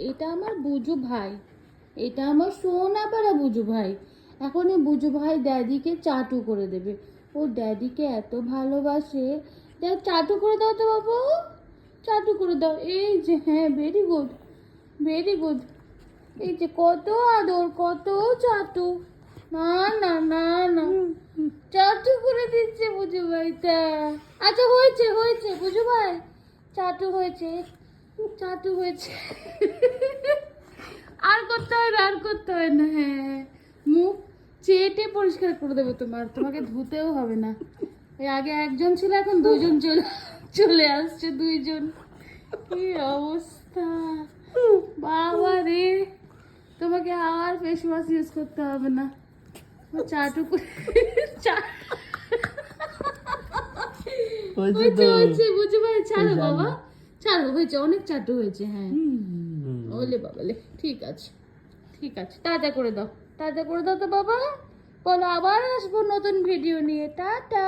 এটা আমার বুজু ভাই, এটা আমার সোনা পাড়া বুজু ভাই। এখন এই বুজু ভাই ড্যাডিকে চাটু করে দেবে। ও ড্যাডিকে এত ভালোবাসে। চাটু করে দাও তো বাবু, চাটু করে দাও। এই যে, হ্যাঁ, ভেরি গুড, ভেরি গুড। এই যে কত আদর, কত চাটু। না না না না, চাটু করে দিচ্ছে বুজু ভাইটা। আচ্ছা, হয়েছে হয়েছে বুজু ভাই, চাটু হয়েছে, চাটু হয়েছে। আর করতে হয় না, আর করতে হয় না। হ্যাঁ, মুখ চেটে পরিষ্কার করে দেবো তোমার, তোমাকে ধুতেও হবে না। এই আগে একজন ছিল, এখন দুজন চলে চলে আসছে, দুইজন। কি অবস্থা বাবা রে, তোমাকে আর ফেস ওয়াশ ইউজ করতে হবে না। চাটু করে হয়েছে হয়েছে বুঝু ভাই, ছাড়ো বাবা, ছাড়ো, হয়েছে, অনেক চাটু হয়েছে। হ্যাঁ, ওলে বাবালে, ঠিক আছে, ঠিক আছে, তাজা করে দাও, তাজা করে দাও তো বাবা। বলো আবার আসবো নতুন ভিডিও নিয়ে। টাটা।